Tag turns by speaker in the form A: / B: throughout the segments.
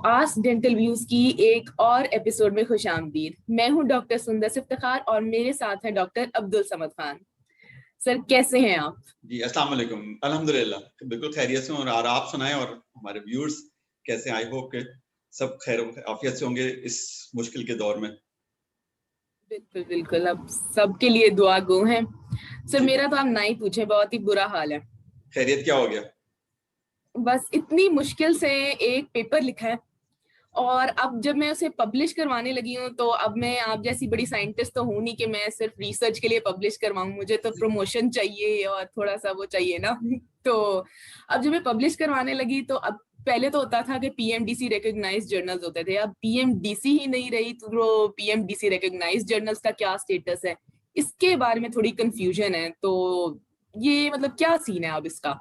A: Ask dental views की एक और एपिसोड में खुशामदीद। मैं हूं डॉक्टर सुंदर इफ्तिखार और मेरे साथ हैं डॉक्टर अब्दुल समद खान। सर, कैसे हैं आप?
B: जी, अस्सलाम वालेकुम। अल्हम्दुलिल्लाह बिल्कुल खैरियत से। और आप सुनाएं, और हमारे व्यूअर्स कैसे? आई होप के सब खैर आफियत से होंगे इस मुश्किल के दौर में।
A: बिल्कुल बिल्कुल, अब सबके लिए दुआ गो हैं। सर,
B: जी,
A: मेरा तो आप ना ही पूछे, बहुत ही बुरा हाल है।
B: खैरियत क्या हो गया?
A: बस इतनी मुश्किल से एक पेपर लिखा है और अब जब मैं उसे पब्लिश करवाने लगी हूँ तो अब मैं आप जैसी बड़ी साइंटिस्ट तो हूँ नहीं कि मैं सिर्फ रिसर्च के लिए पब्लिश करवाऊँ। मुझे तो प्रमोशन चाहिए और थोड़ा सा वो चाहिए ना। तो अब जब मैं पब्लिश करवाने लगी तो अब पहले तो होता था कि पीएमडीसी रिकॉग्नाइज्ड जर्नल्स होते थे, अब पीएमडीसी ही नहीं रही तो वो पीएमडीसी रिकॉग्नाइज्ड जर्नल्स का क्या स्टेटस है, इसके बारे में थोड़ी कंफ्यूजन है। तो ये मतलब क्या सीन है अब इसका?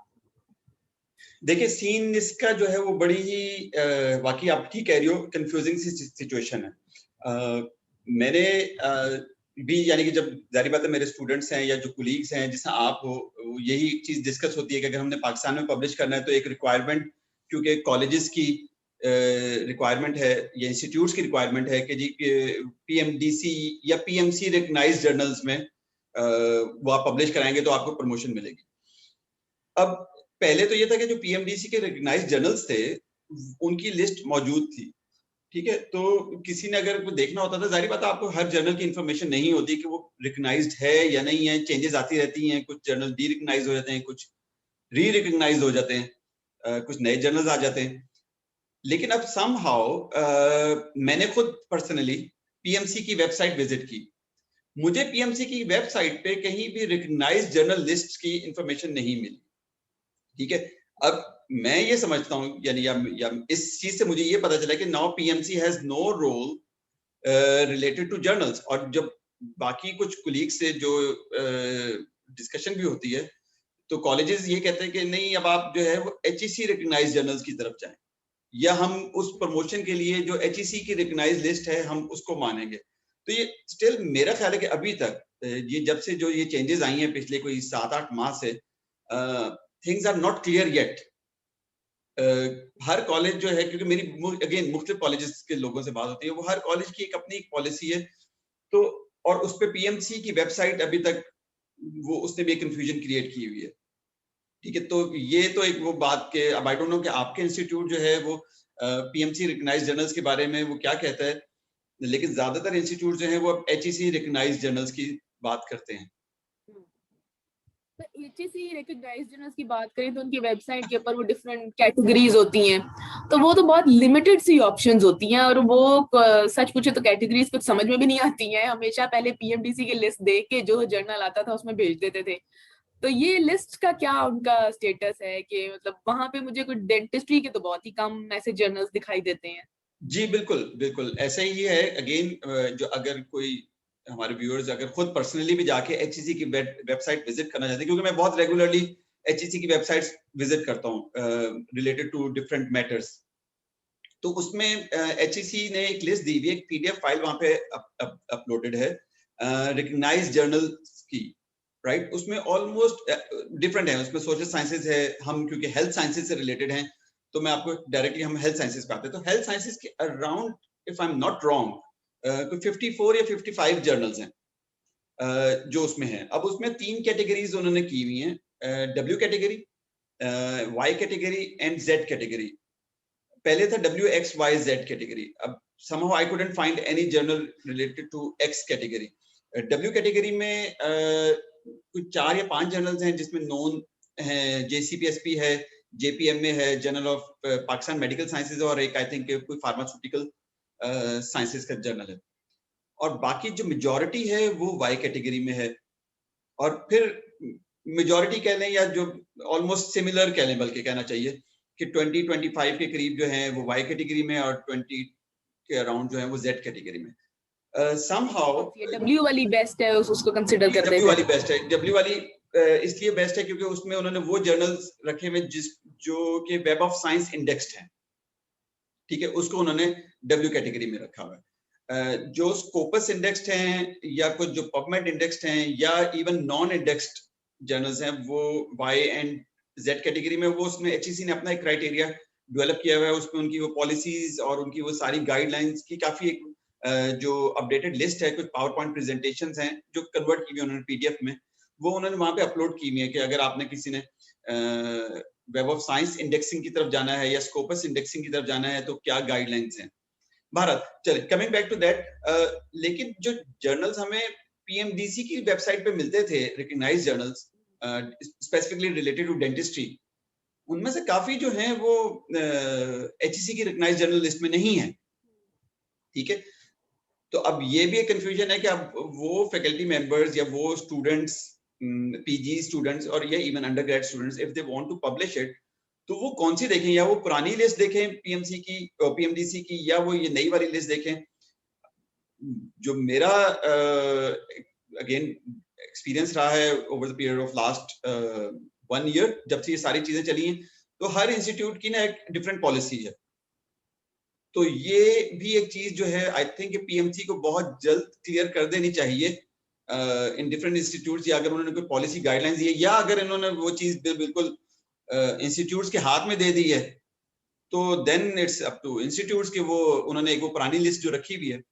B: देखिए, सीन इसका जो है वो बड़ी ही वाकई आप ठीक कह रही हो, कंफ्यूजिंग सी सिचुएशन है। मैंने भी यानी कि जब जारी बात है मेरे स्टूडेंट्स हैं या जो कुलीग्स हैं जिससे आप हो, यही चीज डिस्कस होती है कि अगर हमने पाकिस्तान में पब्लिश करना है तो एक रिक्वायरमेंट, क्योंकि कॉलेजेस की रिक्वायरमेंट है या इंस्टीट्यूट्स की रिक्वायरमेंट है कि जी पीएमडीसी या पीएमसी रिकग्नाइज्ड जर्नल्स में वो आप पब्लिश कराएंगे तो आपको प्रमोशन मिलेगी। अब पहले तो ये था कि जो पीएमडीसी के रिकग्नाइज्ड जर्नल्स थे उनकी लिस्ट मौजूद थी, ठीक है। तो किसी ने अगर देखना होता था, जारी बात है आपको हर जर्नल की इंफॉर्मेशन नहीं होती कि वो रिकग्नाइज्ड है या नहीं है, चेंजेस आती रहती हैं, कुछ जर्नल डी रिकग्नाइज हो जाते हैं, कुछ री रिकग्नाइज हो जाते हैं, कुछ नए जर्नल्स आ जाते हैं। लेकिन अब समहाउ मैंने खुद पर्सनली पीएमसी की वेबसाइट विजिट की। मुझे पीएमसी की वेबसाइट पे कहीं भी रिकग्नाइज्ड जर्नल लिस्ट की इंफॉर्मेशन नहीं मिली, ठीक है। अब मैं ये समझता हूँ यानी या इस चीज से मुझे ये पता चला कि now PMC has no role related to journals. और जब बाकी कुछ कुलीग से जो डिस्कशन भी होती है तो कॉलेजेस ये कहते हैं कि नहीं, अब आप जो है वो एचईसी रिकग्नाइज्ड जर्नल्स की तरफ जाएं, या हम उस प्रमोशन के लिए जो एचईसी की रिकग्नाइज्ड लिस्ट है हम उसको मानेंगे। तो ये स्टिल मेरा ख्याल है कि अभी तक ये जब से जो ये चेंजेस आई हैं पिछले कोई 7-8 माह से, things are not clear yet. हर कॉलेज जो है, क्योंकि मेरी अगेन मुख्तलिफ कॉलेजेस के लोगों से बात होती है, वो हर कॉलेज की एक अपनी पॉलिसी है। तो और उस पे पीएमसी की वेबसाइट अभी तक वो उसने भी एक कंफ्यूजन क्रिएट की हुई है, ठीक है। तो ये तो एक वो बात के, अब आई डोंट नो कि आपके इंस्टीट्यूट जो है वो पीएमसी रिकग्नाइज्ड जर्नल्स के बारे में वो क्या कहता है, लेकिन ज्यादातर इंस्टीट्यूट जो है वो अब एचईसी रिकग्नाइज्ड जर्नल्स की बात करते हैं।
A: एचएससी रिकॉग्नाइज्ड जर्नल्स की बात करें तो उनकी वेबसाइट के ऊपर वो डिफरेंट कैटेगरीज होती हैं, तो वो तो बहुत लिमिटेड सी ऑप्शंस होती हैं और वो सच पूछे तो कैटेगरीज कुछ समझ में भी नहीं आती हैं। हमेशा पहले पीएमडीसी की लिस्ट देख के जो जर्नल आता था उसमें भेज देते थे। तो ये लिस्ट का क्या उनका स्टेटस है कि मतलब वहां पे मुझे कुछ डेंटिस्ट्री के तो बहुत ही कम ऐसे जर्नल्स दिखाई देते हैं।
B: जी बिल्कुल बिल्कुल ऐसा ही है। अगेन जो अगर कोई हमारे व्यूअर्स अगर खुद पर्सनली भी जाके एचईसी की वेबसाइट विजिट करना चाहते हैं, क्योंकि मैं बहुत रेगुलरली एचईसी की वेबसाइट्स विजिट करता हूँ रिलेटेड टू डिफरेंट मैटर्स, तो उसमें एचईसी ने एक लिस्ट दी हुई है, एक पीडीएफ फाइल वहां पे अपलोडेड है रिकग्नाइज्ड जर्नल्स की, राइट। उसमें ऑलमोस्ट डिफरेंट है, उसमें सोशल साइंसेज है, हम क्योंकि हेल्थ साइंसेज से रिलेटेड हैं तो मैं आपको डायरेक्टली हम हेल्थ साइंसेज पे आते हैं। तो हेल्थ साइंसेज के around, if I am not wrong, कोई 54 या 55 जर्नल्स हैं जो उसमें है। अब उसमें 3 कैटेगरीज उन्होंने की हुई हैं, W category, Y category and Z category. पहले था WXYZ कैटेगरी। अब somehow I couldn't find any journal related to X category. W category में कुछ 4 या 5 जर्नल्स हैं जिसमें नोन है, JCPSP है, JPMA है, journal of Pakistan medical sciences, और एक आई थिंक कोई फार्मास्यूटिकल साइंसेज का जर्नल है। और बाकी जो मेजॉरिटी है वो Y कैटेगरी में है। और फिर मेजॉरिटी कह लें या जो ऑलमोस्ट सिमिलर कह लें, बल्कि कहना चाहिए कि 20-25 के करीब जो है वो वाई कैटेगरी में और 20 के अराउंड जो है वो जेड कैटेगरी में। समहाउ
A: डब्ल्यू वाली बेस्ट है, उसको कंसिडर करते
B: डब्ल्यू
A: थे।
B: वाली बेस्ट है। डब्ल्यू वाली इसलिए बेस्ट है क्योंकि उसमें उन्होंने वो जर्नल्स रखे हुए जो कि वेब ऑफ साइंस इंडेक्स्ड हैं, ठीक है, उसको उन्होंने डब्ल्यू कैटेगरी में रखा हुआ है। जो स्कोपस इंडेक्स्ड हैं या कुछ जो पबमेड इंडेक्स्ड हैं या इवन नॉन इंडेक्स्ड जर्नल्स हैं वो वाई एंड जेड कैटेगरी में, वो उसमें एचईसी ने अपना एक क्राइटेरिया डेवलप किया हुआ है, उसमें उनकी वो पॉलिसीज और उनकी वो सारी गाइडलाइंस की काफी एक जो अपडेटेड लिस्ट है, कुछ पावर पॉइंट प्रेजेंटेशंस हैं जो कन्वर्ट की हुई उन्होंने पीडीएफ में, वो उन्होंने वहां पे अपलोड की हुई है कि अगर आपने किसी ने वेब ऑफ साइंस इंडेक्सिंग की तरफ जाना है या स्कोपस इंडेक्सिंग की तरफ जाना है तो क्या गाइडलाइंस हैं। भारत, चलिए कमिंग बैक टू दैट, लेकिन जो जर्नल्स हमें पीएमडीसी की वेबसाइट पे मिलते थे, recognised journals specifically related to dentistry, उनमें से काफी जो हैं वो एचईसी की रिकग्नाइज्ड जर्नल लिस्ट में नहीं है। ठीक है, तो अब ये भी एक कंफ्यूजन है कि अब वो फैकल्टी मेंबर्स या वो स्टूडेंट्स, पीजी स्टूडेंट्स और या even undergrad students, if they want to publish it, तो वो कौन सी देखें, या वो पुरानी लिस्ट देखें पीएमसी की, पीएमडीसी की, या वो ये नई वाली लिस्ट देखें। जो मेरा अगेन एक्सपीरियंस रहा है over the period of last 1 year, जब से ये सारी चीजें चली हैं, तो हर इंस्टीट्यूट की ना एक डिफरेंट पॉलिसी है। तो ये भी एक चीज जो है, आई थिंक पीएमसी को बहुत जल्द क्लियर कर देनी चाहिए इन डिफरेंट इंस्टीट्यूट्स, या अगर उन्होंने कोई पॉलिसी गाइडलाइंस दी है, या अगर इन्होंने वो चीज बिल्कुल इंस्टीट्यूट्स के हाथ में दे दी है, तो then it's up to institutes के वो उन्होंने एक वो पुरानी लिस्ट जो रखी हुई है।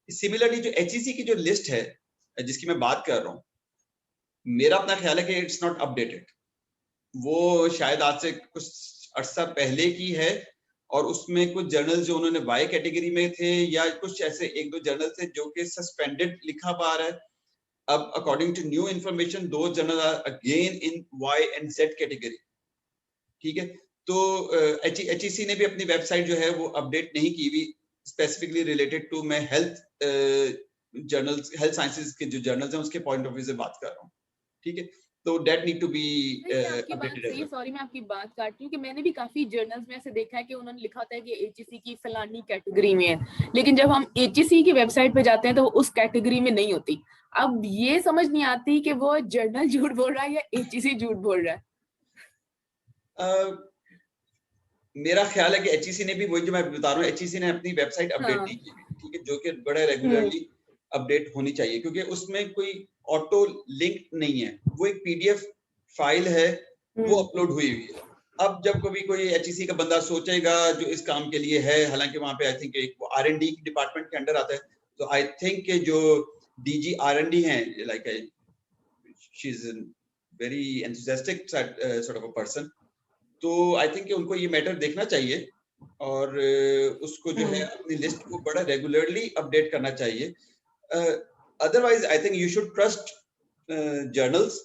B: सिमिलरली जो एचईसी की जो लिस्ट है जिसकी मैं बात कर रहा हूँ, मेरा अपना ख्याल है कि इट्स नॉट अपडेटेड। वो शायद आज से कुछ अरसा पहले की है, और उसमें कुछ जर्नल जो उन्होंने वाई कैटेगरी में थे, या कुछ ऐसे 1-2 जर्नल थे जो कि सस्पेंडेड लिखा पा रहा है। अब अकॉर्डिंग टू न्यू इंफॉर्मेशन दो journal are again in Y and Z category. ठीक है, तो एचईसी ने भी अपनी वेबसाइट जो है वो अपडेट नहीं की हुई, स्पेसिफिकली रिलेटेड टू, मैं हेल्थ जर्नल्स, हेल्थ साइंसेज के जो जर्नल्स हैं उसके पॉइंट ऑफ व्यू से बात कर रहा हूँ। ठीक है, तो that need to be updated.
A: Sorry मैं आपकी बात काट रही हूँ कि मैंने भी काफी जर्नल्स में ऐसे देखा है कि उन्होंने लिखा होता है कि एचईसी की फलानी कैटेगरी में है, लेकिन जब हम एचईसी की वेबसाइट पे जाते हैं तो वो उस कैटेगरी में नहीं होती। अब ये समझ नहीं आती कि वो जर्नल झूठ बोल रहा है या एचईसी झूठ बोल रहा है।
B: मेरा ख्याल है कि एचईसी ने भी, वही जो मैं बता रहा हूँ, एचईसी ने अपनी वेबसाइट अपडेट नहीं की। ठीक है, जो कि बड़ा रेगुलरली अपडेट होनी चाहिए, क्योंकि उसमें कोई ऑटो लिंक नहीं है, वो एक पीडीएफ फाइल है, वो अपलोड हुई हुई है। अब जब कभी कोई एचईसी का बंदा सोचेगा जो इस काम के लिए है, हालांकि वहां पे आई थिंक एक आर&डी डिपार्टमेंट के अंडर आता है, तो आई थिंक जो डीजी आर&डी हैं, like she is very enthusiastic sort of a person, तो आई थिंक उनको ये मैटर देखना चाहिए और उसको जो है अपनी लिस्ट को बड़ा रेगुलरली अपडेट करना चाहिए। Otherwise I think you should trust journals.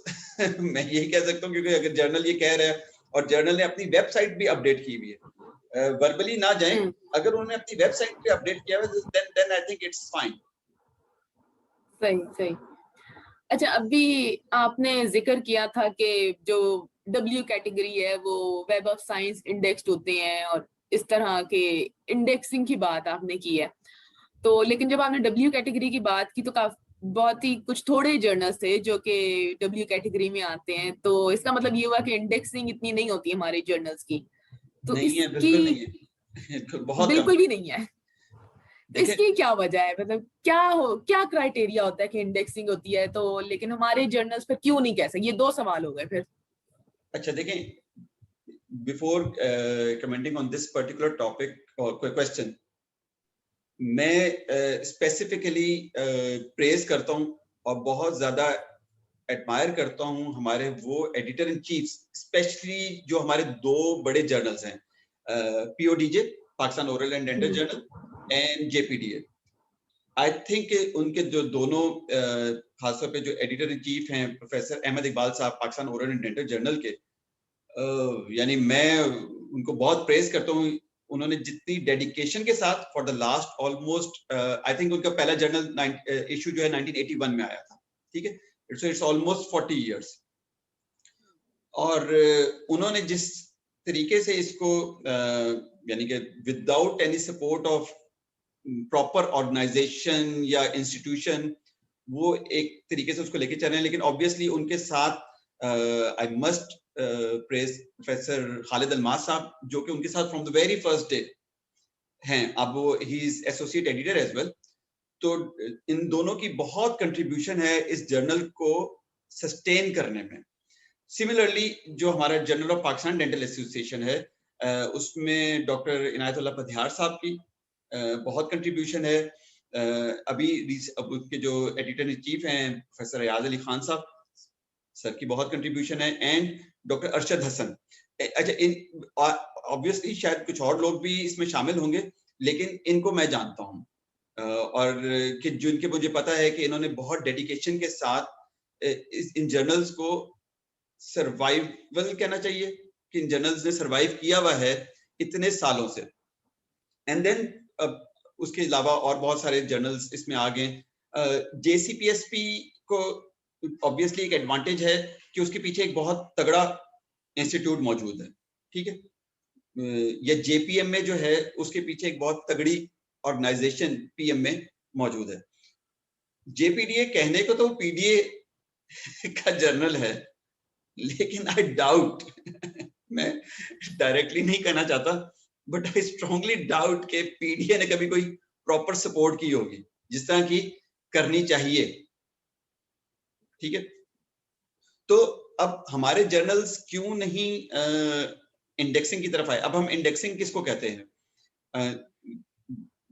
B: मैं यही कह सकता हूँ, क्योंकि अगर जर्नल ये कह रहा है और जर्नल ने अपनी वेबसाइट भी अपडेट की हुई है, वर्बली ना जाएं, अगर उन्होंने अपनी वेबसाइट पे अपडेट किया है then I think it's fine.
A: सही सही। अच्छा, अभी आपने जिक्र किया था कि जो W कैटेगरी है वो वेब ऑफ साइंस इंडेक्स्ड होते हैं, और इस तरह के इंडेक्सिंग की बात आपने की है। तो लेकिन जब आपने W कैटेगरी की बात की तो काफी बहुत ही कुछ थोड़े जर्नल्स थे जो कि W कैटेगरी में आते हैं, तो इसका मतलब ये हुआ कि इंडेक्सिंग इतनी नहीं होती हमारे जर्नल्स की। तो
B: नहीं है,
A: इसकी
B: बिल्कुल नहीं है, बहुत
A: बिल्कुल भी नहीं है। तो इसकी क्या वजह है, मतलब क्या क्राइटेरिया होता है कि इंडेक्सिंग होती है तो लेकिन हमारे जर्नल्स पर क्यों नहीं कह सकते? ये दो सवाल हो गए फिर।
B: अच्छा देखें, before commenting on this particular topic और कोई क्वेश्चन, मैं स्पेसिफिकली प्रेज करता हूं और बहुत ज्यादा एडमायर करता हूं हमारे वो एडिटर इन चीफ, स्पेशली जो हमारे दो बड़े जर्नल्स हैं, PODJ, Pakistan oral and dental journal, and JPDA. I think उनके जो दोनों खासतौर पे जो एडिटर इन चीफ हैं प्रोफेसर अहमद इकबाल साहब Pakistan oral and dental journal के, यानी मैं उनको बहुत प्रेज करता हूँ। उन्होंने जितनी डेडिकेशन के साथ for the last almost, I think उनका पहला जर्नल इशू जो है 1981 में आया था। ठीक है, इट्स ऑलमोस्ट 40 इयर्स। और उन्होंने जिस तरीके से इसको यानी कि without any support of proper organisation या इंस्टीट्यूशन, वो एक तरीके से उसको लेके चल रहे हैं। लेकिन ऑब्वियसली उनके साथ I must praise professor Khalid Almaz साहब, जो कि उनके साथ from the very first day हैं। अब वो he is associate editor as well. तो इन दोनों की बहुत कंट्रीब्यूशन है इस जर्नल को सस्टेन करने में। सिमिलरली जो हमारा journal of Pakistan dental association है, उसमें डॉक्टर इनायतुल्लाह पधियार साहब की बहुत कंट्रीब्यूशन है। अभी अब उसके जो एडिटर इन चीफ हैं प्रोफेसर रियाज अली खान साहब सर की बहुत कंट्रीब्यूशन है, एंड डॉक्टर अरशद हसन। अच्छा, इन ऑब्वियसली शायद कुछ और लोग भी इसमें शामिल होंगे, लेकिन इनको मैं जानता हूँ और कि जिनके मुझे पता है कि इन्होंने बहुत डेडिकेशन के साथ इन जर्नल्स को सर्वाइवल कहना चाहिए कि इन जर्नल्स ने सर्वाइव किया हुआ है इतने सालों से। एंड देन उसके अलावा और बहुत सारे जर्नल्स इसमें आ गए। जेसीपीएसपी को ऑब्वियसली एक एडवांटेज है कि उसके पीछे एक बहुत तगड़ा इंस्टीट्यूट मौजूद है, ठीक है। या जेपीएम में जो है उसके पीछे एक बहुत तगड़ी ऑर्गेनाइजेशन पीएम में मौजूद है। जेपीडीए कहने को तो पीडीए का जर्नल है, लेकिन आई डाउट मैं डायरेक्टली नहीं कहना चाहता, बट आई स्ट्रांगली डाउट के पीडीए ने कभी कोई प्रॉपर सपोर्ट की होगी जिस तरह की करनी चाहिए, ठीक है। तो अब हमारे जर्नल्स क्यों नहीं इंडेक्सिंग की तरफ आए? अब हम इंडेक्सिंग किसको कहते हैं?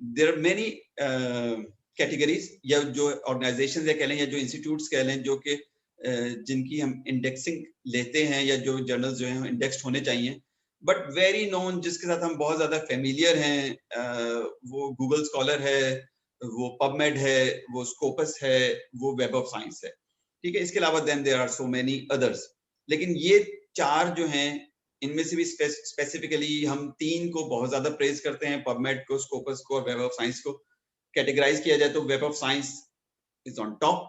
B: देयर आर मेनी कैटेगरीज, या जो ऑर्गेनाइजेशंस या कह लें या जो इंस्टीट्यूट्स कह लें जो कि जिनकी हम इंडेक्सिंग लेते हैं या जो जर्नल्स जो हैं इंडेक्स्ड होने चाहिए, बट वेरी नोन जिसके साथ हम बहुत ज्यादा फेमिलियर हैं, वो गूगल स्कॉलर है, वो पबमेड है, वो स्कोपस है, वो वेब ऑफ साइंस है, ठीक है। इसके अलावा then there are so many others, लेकिन ये चार जो हैं इनमें से भी स्पेसिफिकली हम तीन को बहुत ज्यादा प्रेज करते हैं, पबमेड को, स्कोपस को और वेब ऑफ साइंस को। कैटेगराइज किया जाए तो web of science is on top,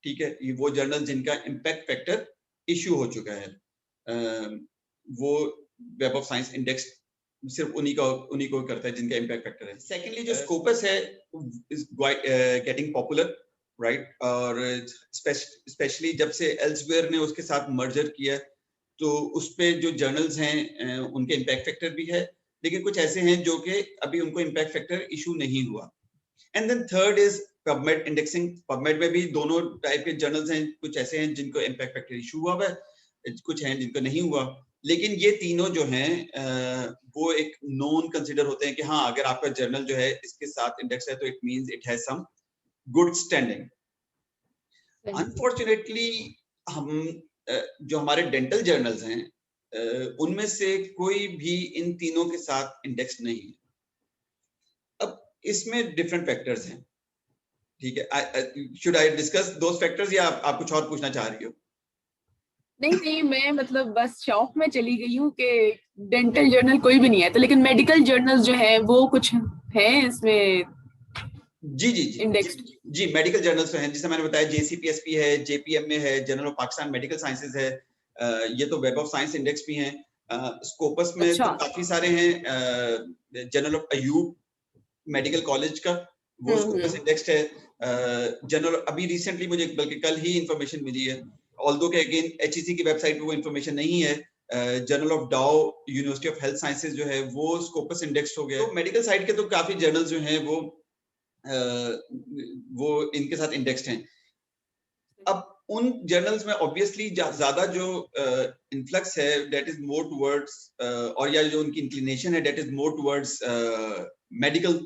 B: ठीक है। ये वो जर्नल जिनका इम्पैक्ट फैक्टर इश्यू हो चुका है, वो वेब ऑफ साइंस इंडेक्स सिर्फ उन्हीं को करता है जिनका इम्पैक्ट फैक्टर है। सेकेंडली जो स्कोपस है इज गेटिंग पॉपुलर, राइट, और स्पेशली जब से एल्सवेयर ने उसके साथ मर्जर किया तो उस पे जो जर्नल्स हैं उनके इम्पैक्ट फैक्टर भी है, लेकिन कुछ ऐसे हैं जो कि अभी उनको इम्पैक्ट फैक्टर इशू नहीं हुआ। And then third is PubMed indexing. PubMed में भी दोनों टाइप के जर्नल्स हैं, कुछ ऐसे हैं जिनको इम्पैक्ट फैक्टर इशू हुआ है, कुछ हैं जिनको नहीं हुआ, लेकिन ये तीनों जो हैं वो एक नोन कंसिडर होते हैं कि हाँ अगर आपका जर्नल जो है इसके साथ इंडेक्स है तो it means it has some good standing. Unfortunately हम जो हमारे डेंटल जर्नल्स हैं उनमें से कोई भी इन तीनों के साथ इंडेक्स नहीं है। अब इसमें डिफरेंट फैक्टर्स हैं, ठीक है। Should I discuss those factors या आप कुछ और पूछना चाह रही हो?
A: नहीं नहीं, मैं मतलब बस शौक में चली गई हूँ कि डेंटल जर्नल कोई भी नहीं है, तो लेकिन मेडिकल जर्नल्स जो है वो कुछ है इसमें
B: जी जी जी
A: इंडेक्स्ड?
B: जी मेडिकल जर्नल्स हैं, जैसे मैंने बताया जेसीपीएसपी है, जेपीएम में है, journal of Pakistan medical sciences है, ये तो वेब ऑफ साइंस इंडेक्स भी हैं। स्कोपस में
A: अच्छा।
B: तो काफी सारे हैं, journal of Ayub medical college का वो स्कोपस इंडेक्स्ड है। जर्नल अभी रिसेंटली मुझे बल्कि कल ही इंफॉर्मेशन मिली है, ऑल्दो के अगेन एचईसी की वेबसाइट पे वो इंफॉर्मेशन नहीं है, journal of Dow university of health sciences जो है वो स्कोपस इंडेक्स हो गया। तो मेडिकल साइड के तो काफी जर्नल्स जो हैं वो इनके साथ इंडेक्स्ड हैं। अब उन जर्नल्स में ऑब्वियसली ज्यादा जो इन्फ्लक्स है दैट इज मोर टुवर्ड्स, और या जो उनकी इंक्लिनेशन है that is more towards medical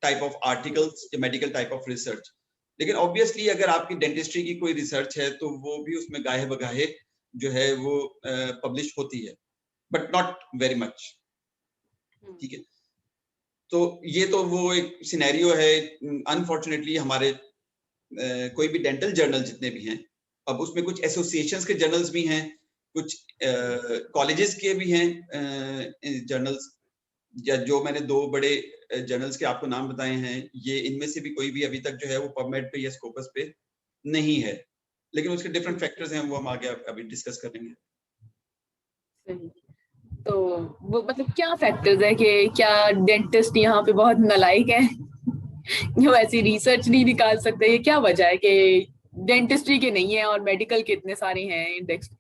B: type of articles या मेडिकल टाइप ऑफ रिसर्च। लेकिन ऑब्वियसली अगर आपकी डेंटिस्ट्री की कोई रिसर्च है तो वो भी उसमें गाहे बगाहे जो है वो पब्लिश होती है, बट नॉट वेरी मच, ठीक है। तो ये तो वो एक सिनेरियो है। अनफॉर्चुनेटली हमारे कोई भी डेंटल जर्नल जितने भी हैं, अब उसमें कुछ एसोसिएशंस के जर्नल्स भी हैं, कुछ कॉलेजेस के भी हैं जर्नल्स, या जो मैंने दो बड़े जर्नल्स के आपको नाम बताए हैं, ये इनमें से भी कोई भी अभी तक जो है वो पबमेड पे या स्कोपस पे नहीं है, लेकिन उसके डिफरेंट फैक्टर्स हैं, वो हम आगे अभी डिस्कस करेंगे।
A: सही। तो वो मतलब क्या फैक्टर्स है कि क्या डेंटिस्ट यहाँ पे बहुत नालायक है जो ऐसी रिसर्च नहीं निकाल सकते? ये क्या वजह है कि डेंटिस्ट्री के नहीं है और मेडिकल के इतने सारे हैं इंडेक्स?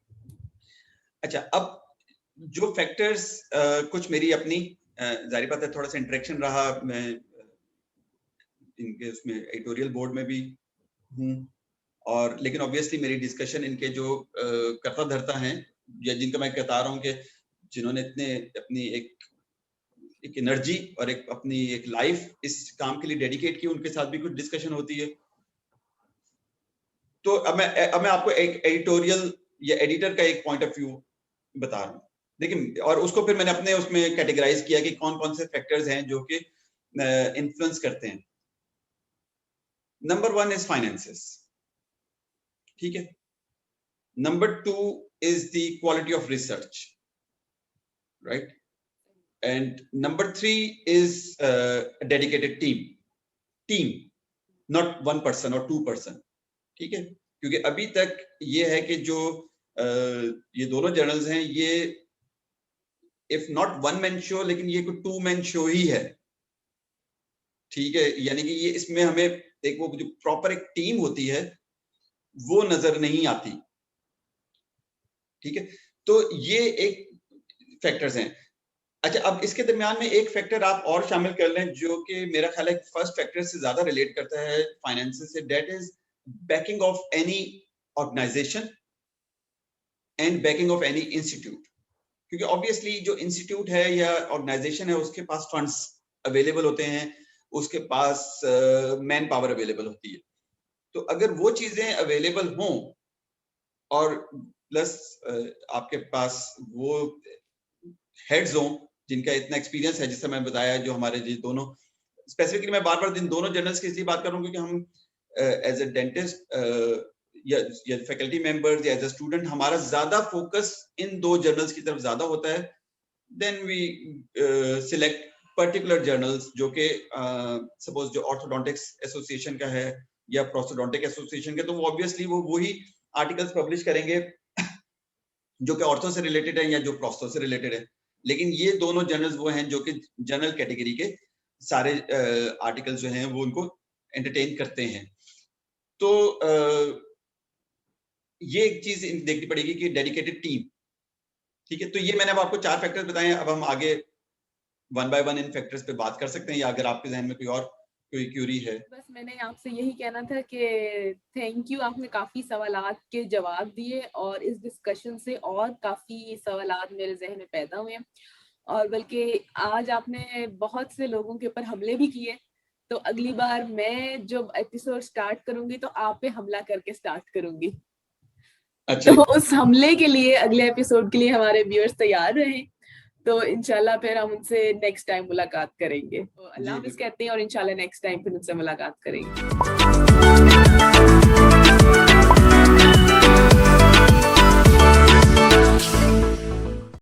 B: अच्छा, अब जो फैक्टर्स कुछ मेरी अपनी जाहिर बात है थोड़ा सा इंटरेक्शन रहा, मैं इनके उसमें एडिटोरियल बोर्ड में भी हूँ, और लेकिन ऑब्वियसली मेरी डिस्कशन इनके जो करता धरता हैं या जिनका मैं कहता रहा हूँ कि जिन्होंने इतने अपनी एक एनर्जी और एक अपनी एक लाइफ इस काम के लिए डेडिकेट की, उनके साथ भी कुछ डिस्कशन होती है। तो अब मैं आपको एक एडिटोरियल या एडिटर का एक पॉइंट ऑफ व्यू बता रहा हूँ। देखिए, और उसको फिर मैंने अपने उसमें कैटेगराइज किया कि कौन कौन से फैक्टर्स हैं जो कि इन्फ्लुएंस करते हैं। नंबर 1 इज फाइनेंसेस, ठीक है। Number 2 is the quality of research, right, and number 3 is dedicated team, not 1 person और 2 पर्सन, ठीक है। क्योंकि अभी तक ये है कि जो ये दोनों जर्नल्स हैं, ये इफ नॉट 1 मैन शो, लेकिन ये कोई 2 मैन शो ही है, ठीक है। यानी कि ये इसमें हमें एक वो जो प्रॉपर एक टीम होती है वो नजर नहीं आती, ठीक है। तो ये एक फैक्टर्स हैं। अच्छा, अब इसके दरमियान में एक फैक्टर आप और शामिल कर लें जो कि मेरा ख्याल है फर्स्ट फैक्टर से ज्यादा रिलेट करता है फाइनेंस से, that is backing of any organisation and backing of any institute. क्योंकि ऑब्वियसली जो इंस्टीट्यूट है या ऑर्गेनाइजेशन है उसके पास फंड्स अवेलेबल होते हैं, उसके पास मैन पावर अवेलेबल होती है। तो अगर वो चीजें अवेलेबल हों और प्लस आपके पास वो हेड्स हों जिनका इतना एक्सपीरियंस है, जिससे मैं बताया, जो हमारे जी दोनों, स्पेसिफिकली मैं बार बार इन दोनों जर्नल्स की इसलिए बात कर रहा हूँ क्योंकि हम एज अ डेंटिस्ट या फैकल्टी मेंबर्स या एज अ स्टूडेंट, हमारा ज्यादा फोकस इन दो जर्नल्स की तरफ ज्यादा होता है। Then we select particular journals जो कि सपोज जो ऑर्थोडोंटिक्स एसोसिएशन का है या प्रोस्टोडोंटिक एसोसिएशन का, तो वो ऑब्वियसली वो वही आर्टिकल्स पब्लिश करेंगे जो कि ऑर्थो से रिलेटेड है या जो प्रोस्टो से रिलेटेड है। लेकिन ये दोनों जर्नल्स वो हैं जो कि जनरल कैटेगरी के सारे आर्टिकल्स जो हैं वो उनको एंटरटेन करते हैं। तो ये एक चीज देखनी पड़ेगी कि डेडिकेटेड टीम, ठीक है। तो ये मैंने अब आपको 4 फैक्टर्स बताए हैं। अब हम आगे 1 बाय 1 इन फैक्टर्स पे बात कर सकते हैं, या अगर आपके जहन में कोई क्यूरी है।
A: बस मैंने आपसे यही कहना था कि थैंक यू, आपने काफी सवालात के जवाब दिए और इस डिस्कशन से और काफी सवालात मेरे जहन में पैदा हुए, और बल्कि आज आपने बहुत से लोगों के ऊपर हमले भी किए। तो अगली बार मैं जब एपिसोड स्टार्ट करूंगी तो आप पे हमला करके स्टार्ट करूंगी।
B: अच्छा,
A: तो उस हमले के लिए, अगले एपिसोड के लिए हमारे व्यूअर्स तैयार रहें। तो इंशाल्लाह फिर हम उनसे नेक्स्ट टाइम मुलाकात करेंगे। तो अल्लाह हाफिज़ कहते हैं और इंशाल्लाह नेक्स्ट टाइम फिर उनसे मुलाकात करेंगे।